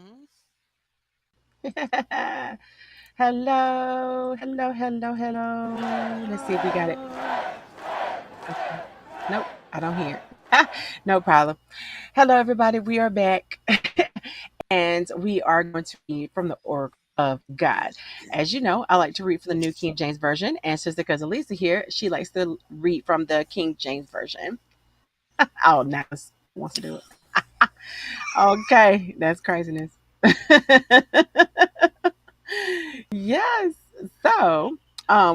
Mhm. Hello, hello, hello, hello. Let's see if we got it. Okay. Nope, I don't hear it. No problem. Hello, everybody. We are back, and we are going to read from the Oracle of God. As you know, I like to read from the New King James Version, and Sister Cousin Lisa here, she likes to read from the King James Version. Oh, now wants to do it. Okay, that's craziness. Yes. So,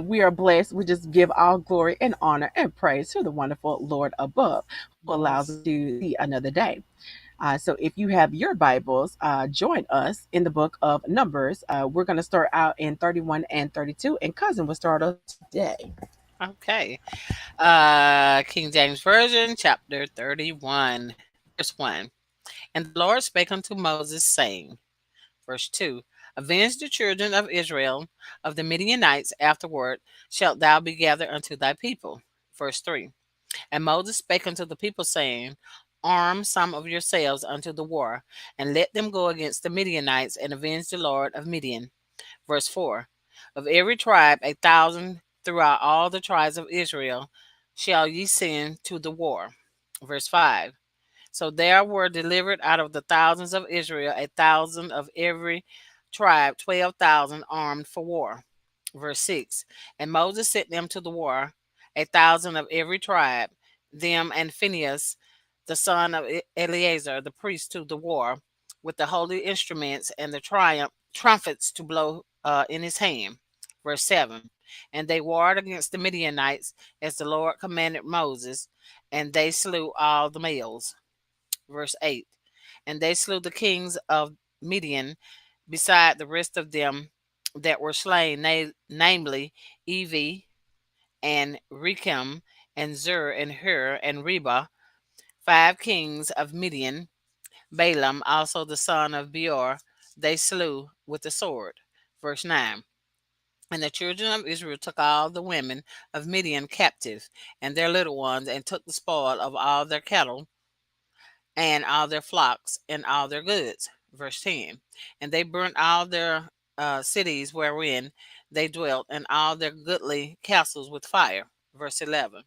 we are blessed. We just give all glory and honor and praise to the wonderful Lord above who allows us Yes. to see another day. So, if you have your Bibles, join us in the book of Numbers. We're going to start out in 31 and 32, and Cousin will start us today. Okay. King James Version, chapter 31, verse 1. And the Lord spake unto Moses, saying, verse 2, Avenge the children of Israel of the Midianites, afterward shalt thou be gathered unto thy people. Verse 3. And Moses spake unto the people, saying, Arm some of yourselves unto the war, and let them go against the Midianites, and avenge the Lord of Midian. Verse 4. Of every tribe 1,000 throughout all the tribes of Israel shall ye send to the war. Verse 5. So there were delivered out of the thousands of Israel 1,000 of every tribe, 12,000 armed for war. Verse 6. And Moses sent them to the war, 1,000 of every tribe, them and Phinehas, the son of Eleazar, the priest, to the war, with the holy instruments and the trumpets to blow in his hand. Verse 7. And they warred against the Midianites as the Lord commanded Moses, and they slew all the males. Verse 8. And they slew the kings of Midian, beside the rest of them that were slain, namely Evi and Rechem and Zur and Hur and Reba, 5 kings of Midian. Balaam also the son of Beor they slew with the sword. Verse 9. And the children of Israel took all the women of Midian captive, and their little ones, and took the spoil of all their cattle, and all their flocks, and all their goods. Verse 10. And they burnt all their cities wherein they dwelt, and all their goodly castles with fire. Verse 11.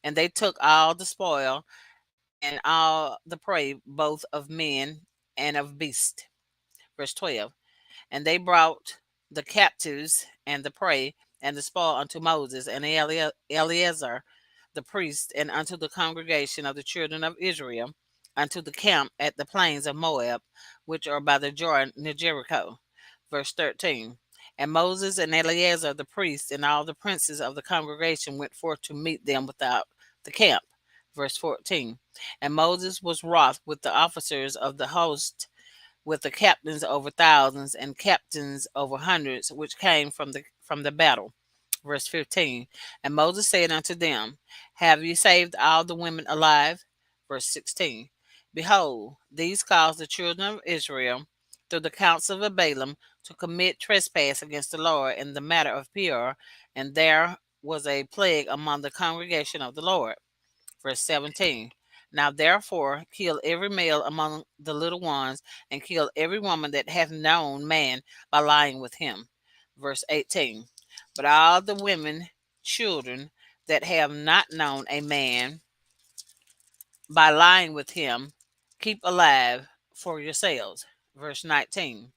And they took all the spoil, and all the prey, both of men and of beasts. Verse 12. And they brought the captives and the prey and the spoil unto Moses and Eleazar the priest, and unto the congregation of the children of Israel, unto the camp at the plains of Moab, which are by the Jordan near Jericho. Verse 13. And Moses and Eleazar the priest and all the princes of the congregation went forth to meet them without the camp. Verse 14. And Moses was wroth with the officers of the host, with the captains over thousands and captains over hundreds, which came from the battle. Verse 15. And Moses said unto them, Have ye saved all the women alive? Verse 16. Behold, these caused the children of Israel, through the counsel of Balaam, to commit trespass against the Lord in the matter of Peor, and there was a plague among the congregation of the Lord. Verse 17. Now therefore kill every male among the little ones, and kill every woman that hath known man by lying with him. Verse 18. But all the women, children that have not known a man by lying with him, keep alive for yourselves. Verse 19.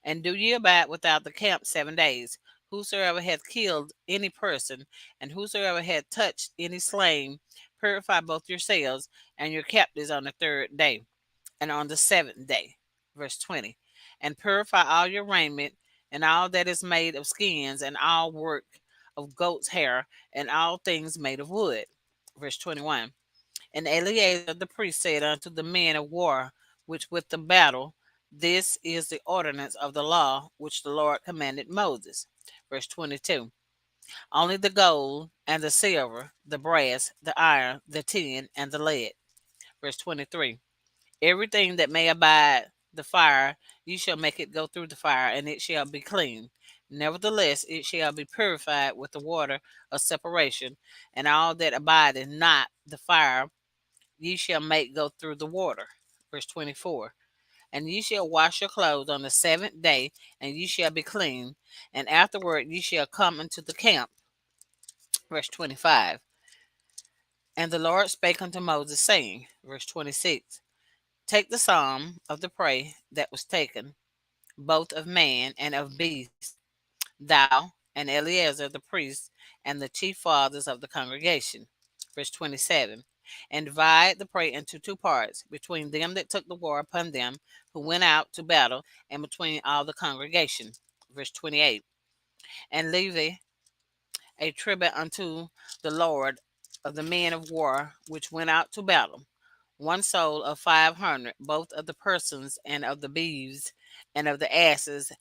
And do ye abide without the camp 7 days. Whosoever hath killed any person, and whosoever hath touched any slain, purify both yourselves and your captives on the 3rd day, and on the 7th day. Verse 20. And purify all your raiment, and all that is made of skins, and all work of goat's hair, and all things made of wood. Verse 21. And Eleazar the priest said unto the men of war which with the battle, This is the ordinance of the law which the Lord commanded Moses. Verse 22. Only the gold and the silver, the brass, the iron, the tin, and the lead. Verse 23. Everything that may abide the fire, you shall make it go through the fire, and it shall be clean. Nevertheless, it shall be purified with the water of separation, and all that abideth not the fire, ye shall make go through the water. Verse 24. And ye shall wash your clothes on the seventh day, and ye shall be clean. And afterward ye shall come into the camp. Verse 25. And the Lord spake unto Moses, saying, verse 26, take the psalm of the prey that was taken, both of man and of beast, thou and Eleazar the priest, and the chief fathers of the congregation. Verse 27. And divide the prey into two parts, between them that took the war upon them who went out to battle, and between all the congregation. Verse 28. And Levi a tribute unto the Lord of the men of war which went out to battle, one soul of 500, both of the persons and of the beeves and of the asses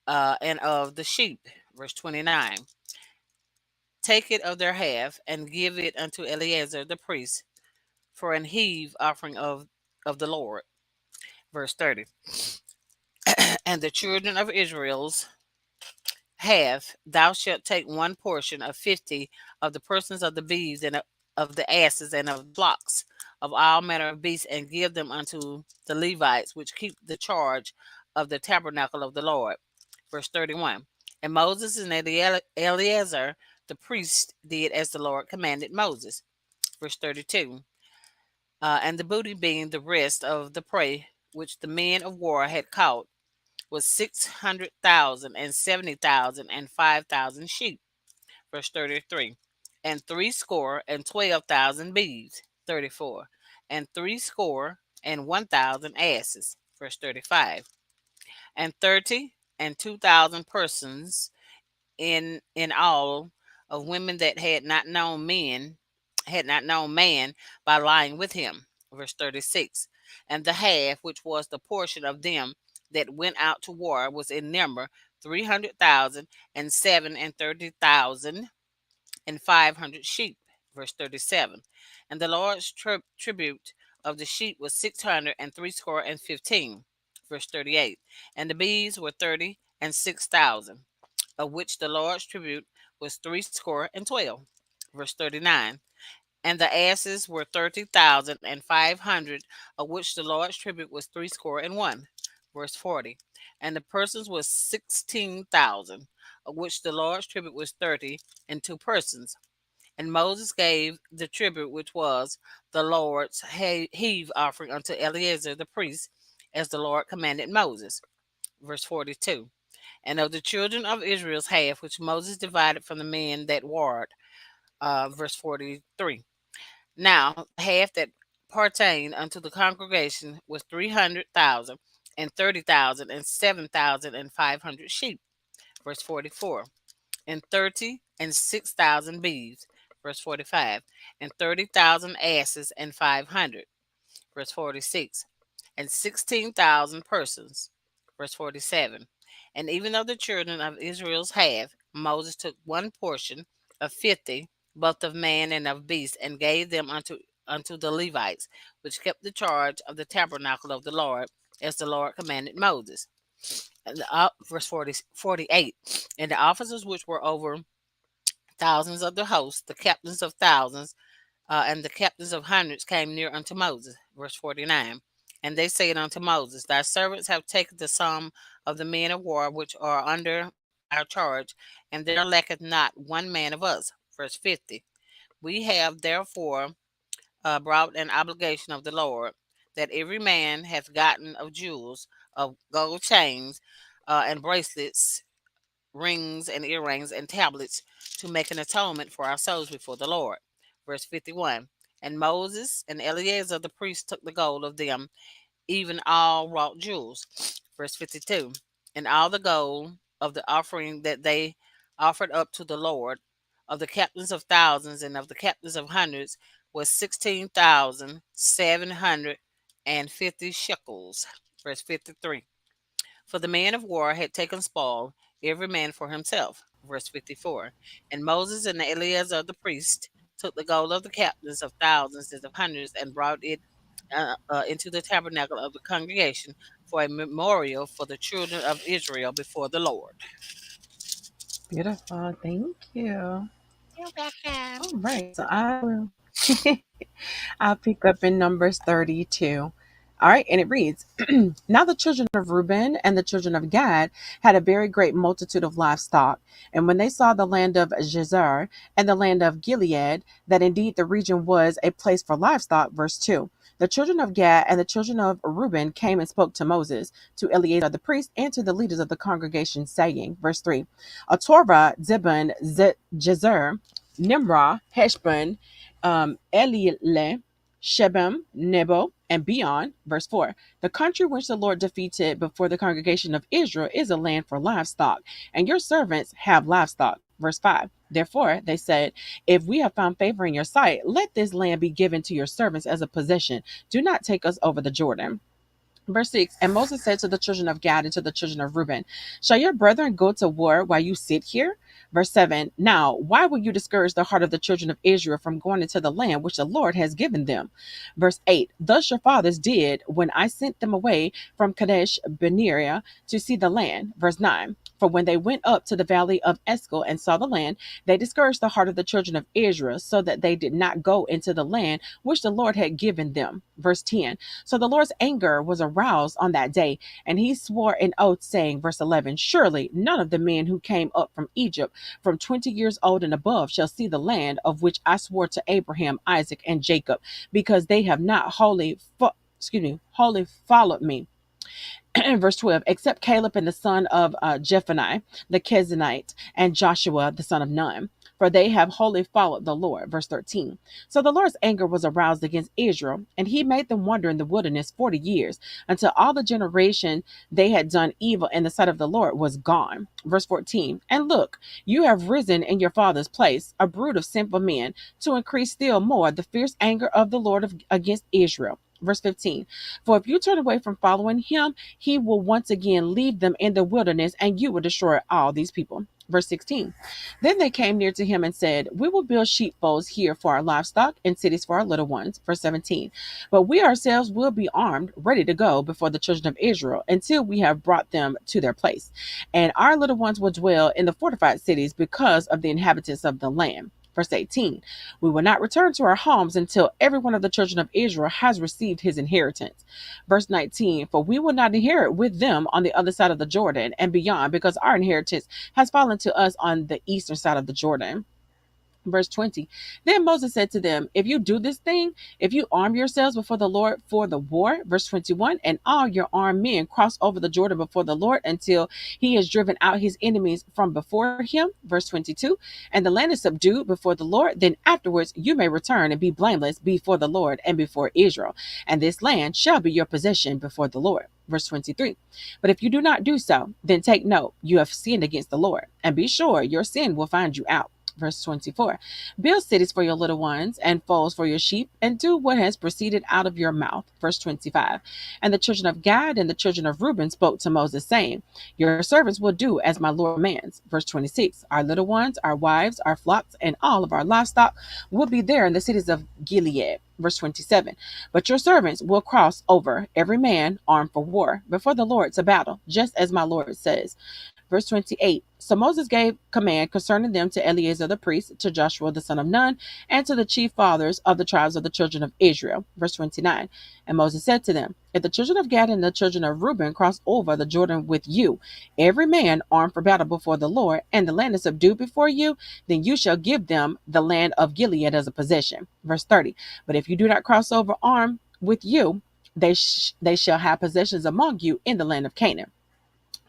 and of the sheep. Verse 29. Take it of their half and give it unto Eleazar the priest for an heave offering of the Lord. Verse 30. And the children of Israel's half, thou shalt take one portion of 50 of the persons of the beeves and of the asses and of the flocks of all manner of beasts, and give them unto the Levites which keep the charge of the tabernacle of the Lord. Verse 31. And Moses and Eleazar the priest did as the Lord commanded Moses. Verse 32. And the booty, being the rest of the prey which the men of war had caught, was 600,000 and 70,000 and 5,000 sheep. Verse 33. And threescore and 12,000 beeves. 34. And threescore and 1,000 asses. Verse 35. And 30 and 2,000 persons in all of women that had not known man by lying with him. Verse 36. And the half which was the portion of them that went out to war was in number 300,000 and 37,000 and 500 sheep. Verse 37. And the Lord's tribute of the sheep was 600 and threescore and 15. Verse 38. And the bees were 30 and 6,000, of which the Lord's tribute was threescore and 12. Verse 39. And the asses were 30,500, of which the Lord's tribute was threescore and one. Verse 40. And the persons was 16,000, of which the Lord's tribute was 30 and two persons. And Moses gave the tribute which was the Lord's heave offering unto Eleazar the priest, as the Lord commanded Moses. Verse 42. And of the children of Israel's half, which Moses divided from the men that warred. Verse 43. Now the half that pertained unto the congregation was 300,000 and 30,000 and 7,500 sheep. Verse 44. And 30 and 6,000 beeves. Verse 45. And 30,000 asses and 500. Verse 46. And 16,000 persons. Verse 47. And even of the children of Israel's half, Moses took one portion of 50, both of man and of beast, and gave them unto the Levites, which kept the charge of the tabernacle of the Lord, as the Lord commanded Moses. And verse 48. And the officers which were over thousands of the host, the captains of thousands, and the captains of hundreds came near unto Moses. Verse 49. And they said unto Moses, thy servants have taken the sum of the men of war which are under our charge, and there lacketh not one man of us. Verse 50. We have therefore brought an obligation of the Lord, that every man hath gotten of jewels, of gold chains, and bracelets, rings and earrings and tablets, to make an atonement for our souls before the Lord. Verse 51. And Moses and Eleazar the priest took the gold of them, even all wrought jewels. Verse 52. And all the gold of the offering that they offered up to the Lord, of the captains of thousands and of the captains of hundreds, was 16,750 shekels. Verse 53. For the man of war had taken spoil, every man for himself. Verse 54. And Moses and Eleazar the priest took the gold of the captains of thousands and of hundreds, and brought it into the tabernacle of the congregation for a memorial for the children of Israel before the Lord. Beautiful. Thank you. You're welcome. All right. So I will I'll pick up in Numbers 32. All right, and it reads Now the children of Reuben and the children of Gad had a very great multitude of livestock. And when they saw the land of Jazer and the land of Gilead, that indeed the region was a place for livestock, verse 2. The children of Gad and the children of Reuben came and spoke to Moses, to Eleazar the priest, and to the leaders of the congregation, saying, verse 3, Atorah, Zebun, Jazer, Nimrah, Heshbon, Elieleh, Shebem, Nebo, and beyond. Verse 4. The country which the Lord defeated before the congregation of Israel is a land for livestock, and your servants have livestock. Verse 5. Therefore, they said, if we have found favor in your sight, let this land be given to your servants as a possession. Do not take us over the Jordan. Verse 6. And Moses said to the children of Gad and to the children of Reuben, shall your brethren go to war while you sit here? Verse 7. Now, why will you discourage the heart of the children of Israel from going into the land which the Lord has given them? Verse 8. Thus your fathers did when I sent them away from Kadesh Barnea to see the land. Verse 9. For when they went up to the valley of Escol and saw the land, they discouraged the heart of the children of Israel, so that they did not go into the land which the Lord had given them. Verse 10. So the Lord's anger was aroused on that day, and he swore an oath, saying, verse 11, surely none of the men who came up from Egypt from 20 years old and above shall see the land of which I swore to Abraham, Isaac, and Jacob, because they have not wholly followed me. Verse 12, except Caleb and the son of Jephunneh, the Kenizzite, and Joshua, the son of Nun, for they have wholly followed the Lord. Verse 13. So the Lord's anger was aroused against Israel, and he made them wander in the wilderness 40 years, until all the generation they had done evil in the sight of the Lord was gone. Verse 14. And look, you have risen in your father's place, a brood of sinful men, to increase still more the fierce anger of the Lord against Israel. Verse 15. For if you turn away from following him, he will once again leave them in the wilderness, and you will destroy all these people. Verse 16. Then they came near to him and said, we will build sheepfolds here for our livestock and cities for our little ones. Verse 17. But we ourselves will be armed, ready to go before the children of Israel until we have brought them to their place. And our little ones will dwell in the fortified cities because of the inhabitants of the land. Verse 18, we will not return to our homes until every one of the children of Israel has received his inheritance. Verse 19, for we will not inherit with them on the other side of the Jordan and beyond, because our inheritance has fallen to us on the eastern side of the Jordan. Verse 20. Then Moses said to them, if you do this thing, if you arm yourselves before the Lord for the war, verse 21, and all your armed men cross over the Jordan before the Lord until he has driven out his enemies from before him, verse 22, and the land is subdued before the Lord, then afterwards you may return and be blameless before the Lord and before Israel, and this land shall be your possession before the Lord. Verse 23. But if you do not do so, then take note, you have sinned against the Lord, and be sure your sin will find you out. Verse 24, build cities for your little ones and folds for your sheep, and do what has proceeded out of your mouth. Verse 25, and the children of Gad and the children of Reuben spoke to Moses, saying, your servants will do as my Lord commands. Verse 26, our little ones, our wives, our flocks, and all of our livestock will be there in the cities of Gilead. Verse 27, but your servants will cross over, every man armed for war, before the Lord to battle, just as my Lord says. Verse 28, so Moses gave command concerning them to Eleazar the priest, to Joshua the son of Nun, and to the chief fathers of the tribes of the children of Israel. Verse 29, and Moses said to them, if the children of Gad and the children of Reuben cross over the Jordan with you, every man armed for battle before the Lord, and the land is subdued before you, then you shall give them the land of Gilead as a possession. Verse 30, but if you do not cross over armed with you, they shall have possessions among you in the land of Canaan.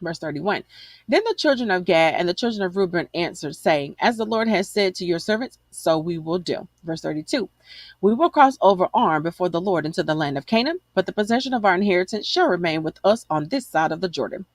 Verse 31. Then the children of Gad and the children of Reuben answered, saying, as the Lord has said to your servants, so we will do. Verse 32. We will cross over armed before the Lord into the land of Canaan, but the possession of our inheritance shall remain with us on this side of the Jordan.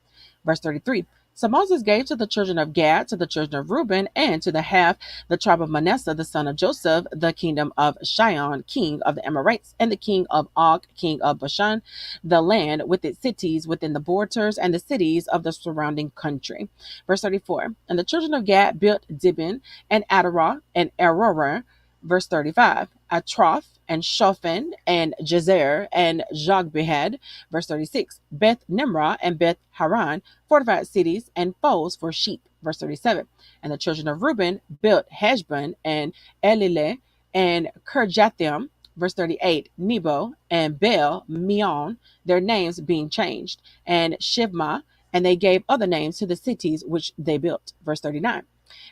Verse 33. So Moses gave to the children of Gad, to the children of Reuben, and to the half the tribe of Manasseh, the son of Joseph, the kingdom of Sihon, king of the Amorites, and the king of Og, king of Bashan, the land with its cities within the borders, and the cities of the surrounding country. Verse 34. And the children of Gad built Dibon, and Adarah, and Aroer. Verse 35. Atroth, and Shophan, and Jazer, and Jogbehad. Verse 36, Beth Nimrah and Beth Haran, fortified cities, and folds for sheep. Verse 37, and the children of Reuben built Heshbon, and Elileh, and Kirjathim, Verse 38, Nebo and Baal Meon, their names being changed, and Shibma, and they gave other names to the cities which they built. Verse 39.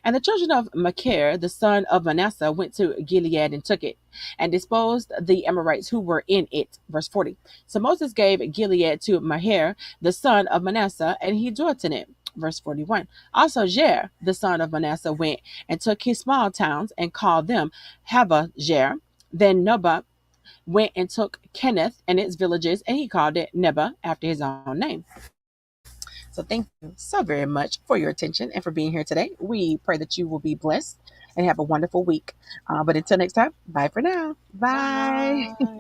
And the children of Machir, the son of Manasseh, went to Gilead and took it, and disposed the Amorites who were in it. Verse 40. So Moses gave Gilead to Machir, the son of Manasseh, and he dwelt in it. Verse 41. Also Jer, the son of Manasseh, went and took his small towns and called them Havajer. Then Nobah went and took Kenneth and its villages, and he called it Neba after his own name. So thank you so very much for your attention and for being here today. We pray that you will be blessed and have a wonderful week. But until next time, bye for now. Bye. Bye.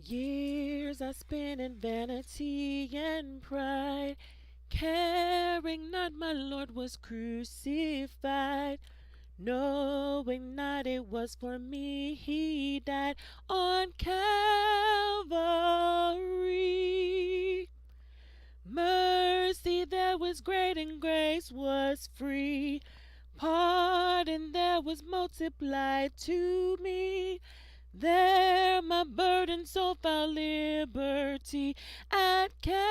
Years I spent in vanity and pride, caring not my Lord was crucified. Knowing not it was for me he died on Calvary. Mercy there was great and grace was free. Pardon there was multiplied to me. There my burden so found liberty at Calvary.